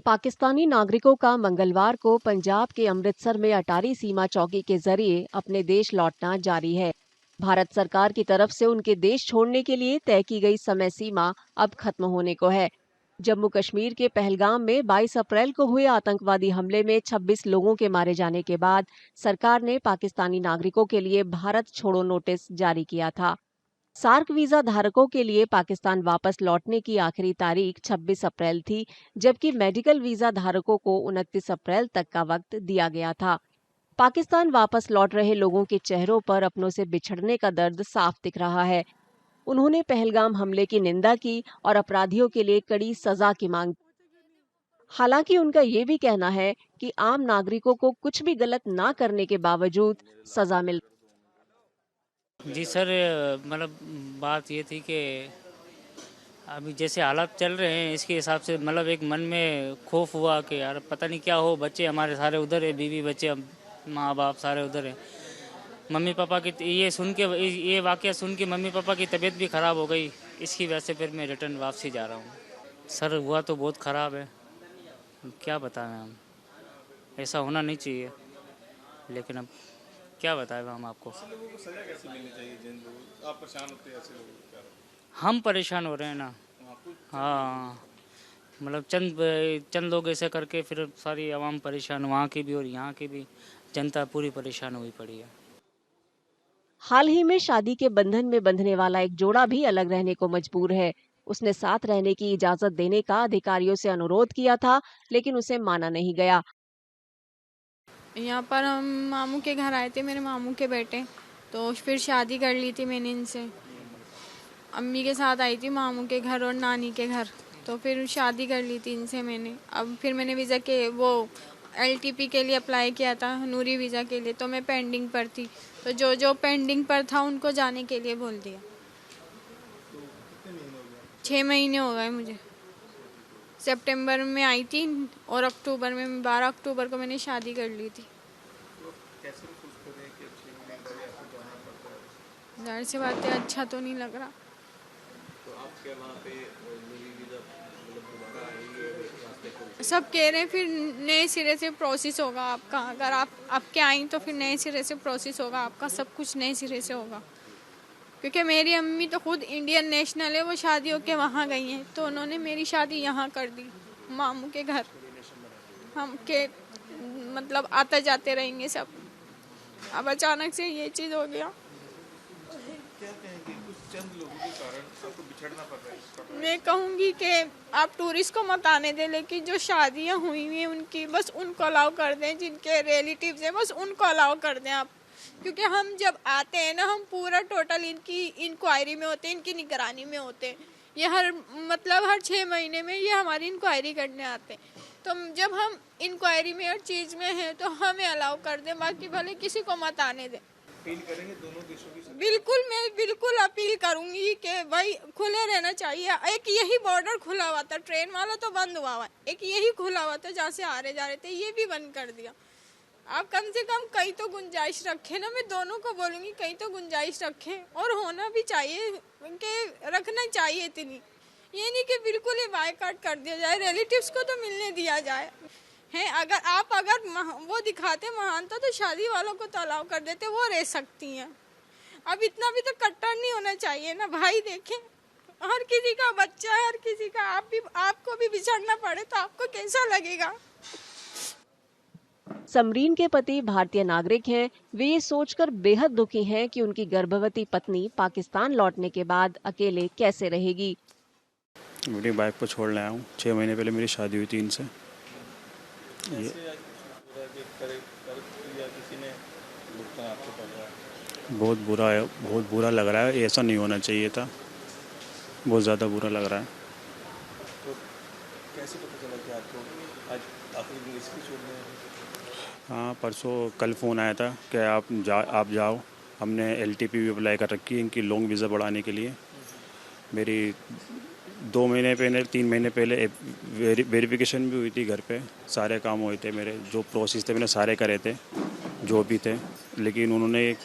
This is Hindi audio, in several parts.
पाकिस्तानी नागरिकों का मंगलवार को पंजाब के अमृतसर में अटारी सीमा चौकी के जरिए अपने देश लौटना जारी है। भारत सरकार की तरफ से उनके देश छोड़ने के लिए तय की गई समय सीमा अब खत्म होने को है। जम्मू कश्मीर के पहलगाम में 22 अप्रैल को हुए आतंकवादी हमले में 26 लोगों के मारे जाने के बाद सरकार ने पाकिस्तानी नागरिकों के लिए भारत छोड़ो नोटिस जारी किया था। सार्क वीजा धारकों के लिए पाकिस्तान वापस लौटने की आखिरी तारीख 26 अप्रैल थी, जबकि मेडिकल वीजा धारकों को 29 अप्रैल तक का वक्त दिया गया था। पाकिस्तान वापस लौट रहे लोगों के चेहरों पर अपनों से बिछड़ने का दर्द साफ दिख रहा है। उन्होंने पहलगाम हमले की निंदा की और अपराधियों के लिए कड़ी सजा की मांग। हालांकि उनका ये भी कहना है कि आम नागरिकों को कुछ भी गलत ना करने के बावजूद सजा मिल। जी सर, मतलब बात ये थी कि अभी जैसे हालात चल रहे हैं इसके हिसाब से मतलब एक मन में खौफ हुआ कि यार पता नहीं क्या हो। बच्चे हमारे सारे उधर है, बीवी बच्चे माँ बाप सारे उधर है। मम्मी पापा की ये सुन के, ये वाकया सुन के मम्मी पापा की तबीयत भी ख़राब हो गई। इसकी वजह से फिर मैं रिटर्न वापसी जा रहा हूँ। सर हुआ तो बहुत ख़राब है, क्या बताएं हम। ऐसा होना नहीं चाहिए, लेकिन अब क्या बताएं हम आपको। हम परेशान हो रहे हैं ना। हाँ, मतलब चंद लोग ऐसे करके फिर सारी आवाम परेशान, वहाँ की भी और यहाँ की भी जनता पूरी परेशान हुई पड़ी है। हाल ही में शादी के बंधन में बंधने वाला एक जोड़ा भी अलग रहने को मजबूर है। उसने साथ रहने की इजाजत देने का अधिकारियों से अनुरोध किया था, लेकिन उसे माना नहीं गया। यहाँ पर हम मामू के घर आए थे, मेरे मामू के बेटे। तो फिर शादी कर ली थी मैंने इनसे। अम्मी के साथ आई थी मामू के घर और नानी के घर। तो फिर शादी कर ली थी इनसे मैंने। अब फिर मैंने वीज़ा के वो एलटीपी के लिए अप्लाई किया था, नूरी वीज़ा के लिए। तो मैं पेंडिंग पर थी, तो जो जो पेंडिंग पर था उनको जाने के लिए बोल दिया। 6 महीने हो गए मुझे। सितंबर में आई थी और अक्टूबर में 12 अक्टूबर को मैंने शादी कर ली थी। जाहिर सी बात है, अच्छा तो नहीं लग रहा। सब कह रहे हैं फिर नए सिरे से प्रोसेस होगा आपका। अगर आप आपके आई तो फिर नए सिरे से प्रोसेस होगा आपका, सब कुछ नए सिरे से होगा। क्योंकि मेरी अम्मी तो खुद इंडियन नेशनल है, वो शादी होके वहाँ गई हैं, तो उन्होंने मेरी शादी यहाँ कर दी मामू के घर। हम के मतलब आते जाते रहेंगे सब। अब अचानक से ये चीज़ हो गया। क्या कहेंगे, कुछ चंद लोगों के कारण आपको बिछड़ना पड़ रहा है इसका? मैं कहूँगी कि आप टूरिस्ट को मत आने दें, लेकिन जो शादियाँ हुई हुई हैं उनकी बस उनको अलाउ कर दें, जिनके रिलेटिव्स हैं बस उनको अलाउ कर दें आप। क्योंकि हम जब आते हैं ना, हम पूरा टोटल इनकी इंक्वायरी में होते हैं, इनकी निगरानी में होते हैं। ये हर 6 महीने में ये हमारी इंक्वायरी करने आते हैं। तो जब हम इंक्वायरी में हर चीज़ में हैं तो हमें अलाउ कर दें, बाकी भले किसी को मत आने दें। अपील करेंगे दोनों देशों की? बिल्कुल, मैं बिल्कुल अपील करूंगी कि भाई खुले रहना चाहिए। एक यही बॉर्डर खुला हुआ था, ट्रेन वाला तो बंद हुआ हुआ, एक यही खुला हुआ था जहाँ से आ रहे जा रहे थे, ये भी बंद कर दिया। आप कम से कम कहीं तो गुंजाइश रखें ना। मैं दोनों को बोलूँगी कहीं तो गुंजाइश रखें, और होना भी चाहिए, उनके रखना चाहिए इतनी। ये नहीं कि बिल्कुल ही बायकॉट कर दिया जाए, रिलेटिव्स को तो मिलने दिया जाए। हैं अगर वो दिखाते महानता तो शादी वालों को तो अलाउ कर देते, वो रह सकती हैं। अब इतना भी तो कट्टर नहीं होना चाहिए ना भाई। देखें, हर किसी का बच्चा है, हर किसी का। आपको भी बिछड़ना पड़े तो आपको कैसा लगेगा। समरीन के पति भारतीय नागरिक हैं। वे ये सोचकर बेहद दुखी हैं कि उनकी गर्भवती पत्नी पाकिस्तान लौटने के बाद अकेले कैसे रहेगी। मेरी वाइफ को छोड़ने आया हूँ। 6 महीने पहले मेरी शादी हुई थी इनसे। ये बहुत बुरा है, बहुत बुरा लग रहा है। ऐसा नहीं होना चाहिए था, बहुत ज़्यादा बुरा लग रहा है। तो कैसे पता चला कि आपको आज आखिरी दिन इसकी छोड़ने हैं? हाँ, परसों कल फ़ोन आया था कि आप जाओ। हमने एलटीपी भी अप्लाई कर रखी है इनकी लॉन्ग वीज़ा बढ़ाने के लिए। मेरी 2 महीने पहले 3 महीने पहले वेरिफिकेशन भी हुई थी घर पे। सारे काम हुए थे, मेरे जो प्रोसेस थे मैंने सारे करे थे जो भी थे, लेकिन उन्होंने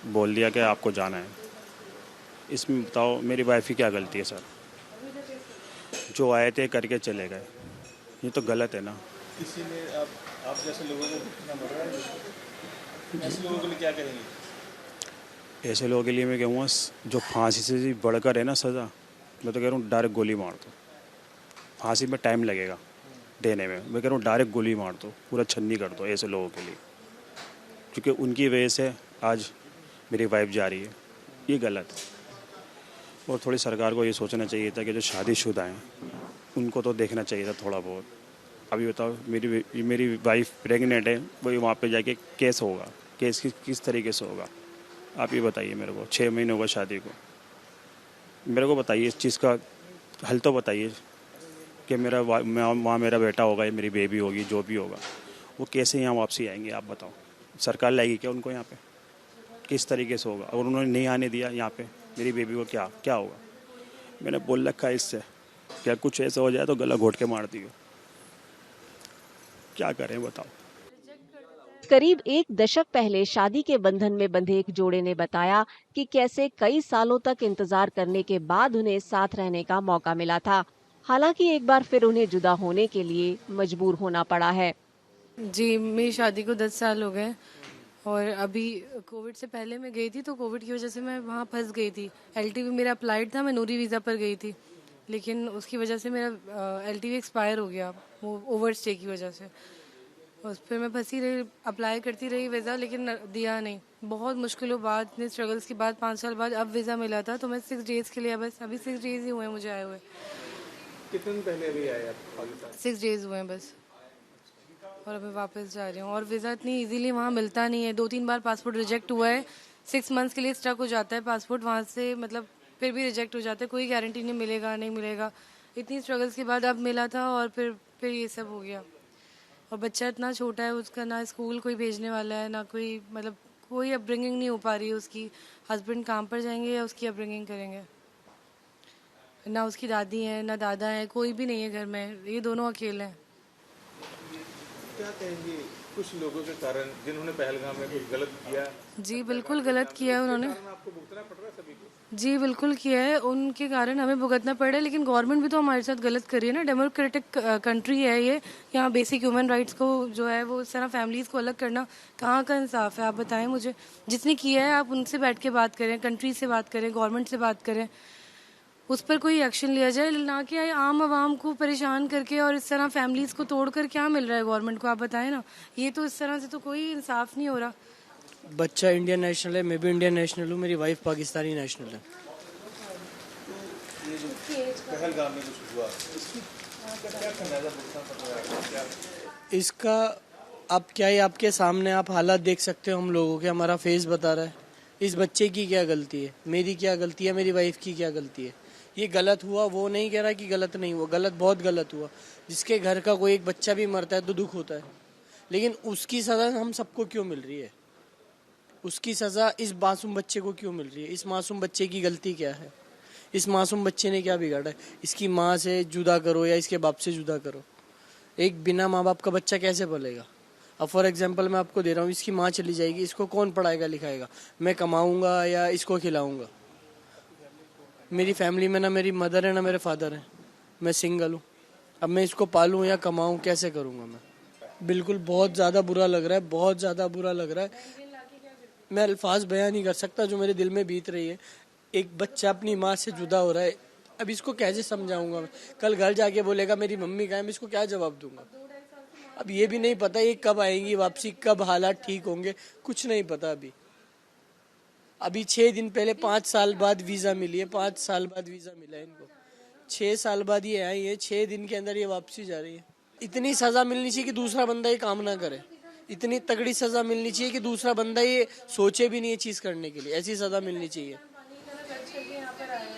बोल दिया कि आपको जाना है। इसमें बताओ मेरी वाइफ की क्या गलती है सर? जो आए थे करके चले गए। ये तो गलत है ना। किसी ने आप जैसे लोगों को भुगतना पड़ रहा है, ऐसे लोगों के लिए क्या करेंगे? ऐसे लोगों के लिए मैं कहूँगा जो फांसी से भी बढ़कर है ना सज़ा, मैं तो कह रहा हूँ डायरेक्ट गोली मार दो। फांसी में टाइम लगेगा देने में, मैं कह रहा हूँ डायरेक्ट गोली मार दो, पूरा छन्नी कर दो ऐसे लोगों के लिए, क्योंकि उनकी वजह से आज मेरी वाइफ जा रही है। ये गलत है। और थोड़ी सरकार को ये सोचना चाहिए था कि जो शादीशुदा हैं उनको तो देखना चाहिए था थोड़ा बहुत। अभी बताओ मेरी वाइफ प्रेग्नेंट है, वही वहाँ पे जाके केस होगा, केस किस तरीके से होगा आप ये बताइए मेरे को। 6 महीने हुआ शादी को, मेरे को बताइए इस चीज़ का हल तो बताइए कि वहाँ मेरा बेटा होगा या मेरी बेबी होगी, जो भी होगा वो कैसे यहाँ वापसी आएंगे आप बताओ। सरकार लाएगी क्या उनको यहाँ पे? किस तरीके से होगा? और उन्होंने नहीं आने दिया यहाँ पे मेरी बेबी को, क्या होगा? मैंने बोल रखा है इससे क्या कुछ ऐसा हो जाए तो गला घोट के मार दियो। क्या करें बताओ। करीब 1 दशक पहले शादी के बंधन में बंधे एक जोड़े ने बताया कि कैसे कई सालों तक इंतजार करने के बाद उन्हें साथ रहने का मौका मिला था। हालांकि एक बार फिर उन्हें जुदा होने के लिए मजबूर होना पड़ा है। जी, मेरी शादी को 10 साल हो गए और अभी कोविड से पहले मैं गई थी, तो कोविड की वजह से मैं वहाँ फंस गई थी। एलटीवी मेरा अप्लाइड था, मैं नूरी वीज़ा पर गई थी, लेकिन उसकी वजह से मेरा एलटीवी एक्सपायर हो गया, वो ओवर स्टे की वजह से। उस पर मैं फंसी रही, अप्लाई करती रही वीज़ा, लेकिन दिया नहीं। बहुत मुश्किलों बाद, इतने स्ट्रगल्स के बाद 5 साल बाद अब वीज़ा मिला था, तो मैं 6 डेज़ के लिए, बस अभी 6 डेज़ ही हुए हैं मुझे आए हुए। कितने दिन पहले अभी आए आप पाकिस्तान? 6 डेज़ हुए हैं बस, और अभी वापस जा रही हूँ। और वीज़ा इतनी इजीली वहाँ मिलता नहीं है। 2-3 बार पासपोर्ट रिजेक्ट हुआ है। 6 मंथ्स के लिए स्टक हो जाता है पासपोर्ट वहाँ से, मतलब फिर भी रिजेक्ट हो जाता है, कोई गारंटी नहीं मिलेगा नहीं मिलेगा। इतनी स्ट्रगल्स के बाद अब मिला था और फिर ये सब हो गया। और बच्चा इतना छोटा है, उसका ना स्कूल कोई भेजने वाला है, ना कोई, मतलब कोई अपब्रिंगिंग नहीं हो पा रही है उसकी। हस्बैंड काम पर जाएंगे या उसकी अपब्रिंगिंग करेंगे। ना उसकी दादी है ना दादा है, कोई भी नहीं है घर में, ये दोनों अकेले हैं। क्या कहेंगे कुछ लोगों के कारण जिन्होंने पहलगाम में कुछ गलत किया? जी बिल्कुल गलत किया है उन्होंने। आपको भुगतना पड़ रहा है सभी को? जी बिल्कुल किया है, उनके कारण हमें भुगतना पड़ा है, लेकिन गवर्नमेंट भी तो हमारे साथ गलत कर रही है ना। डेमोक्रेटिक कंट्री है ये, यहाँ बेसिक ह्यूमन राइट्स को जो है वो इस तरह फैमिलीज़ को अलग करना कहाँ का इंसाफ है? आप बताएं मुझे। जिसने किया है आप उनसे बैठ के बात करें, कंट्री से बात करें, गवर्नमेंट से बात करें, उस पर कोई एक्शन लिया जाए, ना कि आम आवाम को परेशान करके और इस तरह फैमिलीज़ को तोड़कर क्या मिल रहा है गवर्नमेंट को? आप बताएं ना। ये तो इस तरह से तो कोई इंसाफ नहीं हो रहा। बच्चा इंडियन नेशनल है, मैं भी इंडियन नेशनल हूँ, मेरी वाइफ पाकिस्तानी नेशनल है। ये जो पहलगाम में कुछ हुआ, इसकी क्या खमियाजा भुगतना पड़ रहा है? क्या इसका अब क्या है, आपके सामने आप हालात देख सकते हो हम लोगों के, हमारा फेस बता रहा है। इस बच्चे की क्या गलती है, मेरी क्या गलती है, मेरी वाइफ की क्या गलती है? ये गलत हुआ, वो नहीं कह रहा कि गलत नहीं हुआ, गलत बहुत गलत हुआ। जिसके घर का कोई एक बच्चा भी मरता है तो दुख होता है, लेकिन उसकी सज़ा हम सबको क्यों मिल रही है? उसकी सज़ा इस मासूम बच्चे को क्यों मिल रही है? इस मासूम बच्चे की गलती क्या है? इस मासूम बच्चे ने क्या बिगाड़ा है? इसकी माँ से जुदा करो या इसके बाप से जुदा करो। एक बिना माँ बाप का बच्चा कैसे पलेगा? अब फॉर एग्जांपल मैं आपको दे रहा हूँ, इसकी माँ चली जाएगी, इसको कौन पढ़ाएगा लिखाएगा? मैं कमाऊँगा या इसको खिलाऊँगा? मेरी फैमिली में ना मेरी मदर है ना मेरे फादर हैं, मैं सिंगल हूँ। अब मैं इसको पालूँ या कमाऊँ, कैसे करूँगा मैं? बिल्कुल बहुत ज़्यादा बुरा लग रहा है, बहुत ज़्यादा बुरा लग रहा है। मैं अल्फाज बयान नहीं कर सकता जो मेरे दिल में बीत रही है। एक बच्चा अपनी माँ से जुदा हो रहा है, अब इसको कैसे समझाऊंगा मैं? कल घर जाके बोलेगा मेरी मम्मी कहाँ है, मैं इसको क्या जवाब दूंगा? अब ये भी नहीं पता ये कब आएंगी वापसी, कब हालात ठीक होंगे, कुछ नहीं पता। अभी 6 दिन पहले 5 साल बाद वीज़ा मिली है, 5 साल बाद वीज़ा मिला है इनको। 6 साल बाद ये आई है, 6 दिन के अंदर ये वापसी जा रही है। इतनी सज़ा मिलनी चाहिए कि दूसरा बंदा ये काम ना करे। इतनी तगड़ी सज़ा मिलनी चाहिए कि दूसरा बंदा ये सोचे भी नहीं ये चीज़ करने के लिए। ऐसी सज़ा मिलनी चाहिए।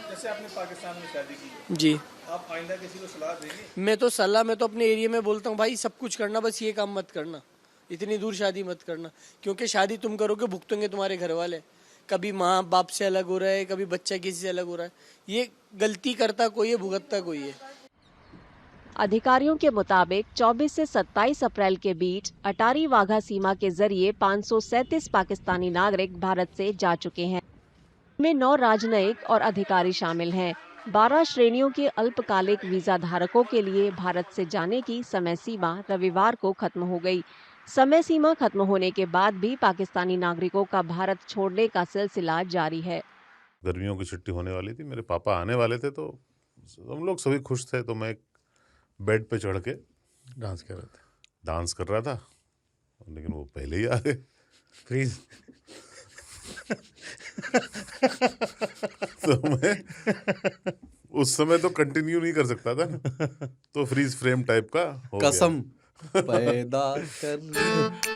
जैसे आपने पाकिस्तान में शादी की जी, आप आइंदा किसी को सलाह देंगे? मैं तो अपने एरिया में बोलता हूँ भाई सब कुछ करना, बस ये काम मत करना, इतनी दूर शादी मत करना। क्योंकि शादी तुम करोगे भुगतेंगे तुम्हारे घर वाले। कभी माँ बाप से अलग हो रहा है, कभी बच्चा किसी से अलग हो रहा है। ये गलती करता कोई है, भुगतता कोई है। अधिकारियों के मुताबिक 24 से 27 अप्रैल के बीच अटारी वाघा सीमा के जरिए 537 पाकिस्तानी नागरिक भारत से जा चुके हैं। इनमें 9 राजनयिक और अधिकारी शामिल हैं। 12 श्रेणियों के अल्पकालिक वीजा धारकों के लिए भारत से जाने की समय सीमा रविवार को खत्म हो गई। समय सीमा खत्म होने के बाद भी पाकिस्तानी नागरिकों का भारत छोड़ने का सिलसिला जारी है। गर्मियों की छुट्टी होने वाली थी, मेरे पापा आने वाले थे, तो हम लोग सभी खुश थे। तो मैं एक बेड पे चढ़ के डांस कर रहा था, लेकिन वो पहले ही आ गए। फ्रीज। तो मैं उस समय तो कंटिन्यू नहीं कर सकता था ना, तो फ्रीज फ्रेम टाइप का हो गया। कसम पैदा कर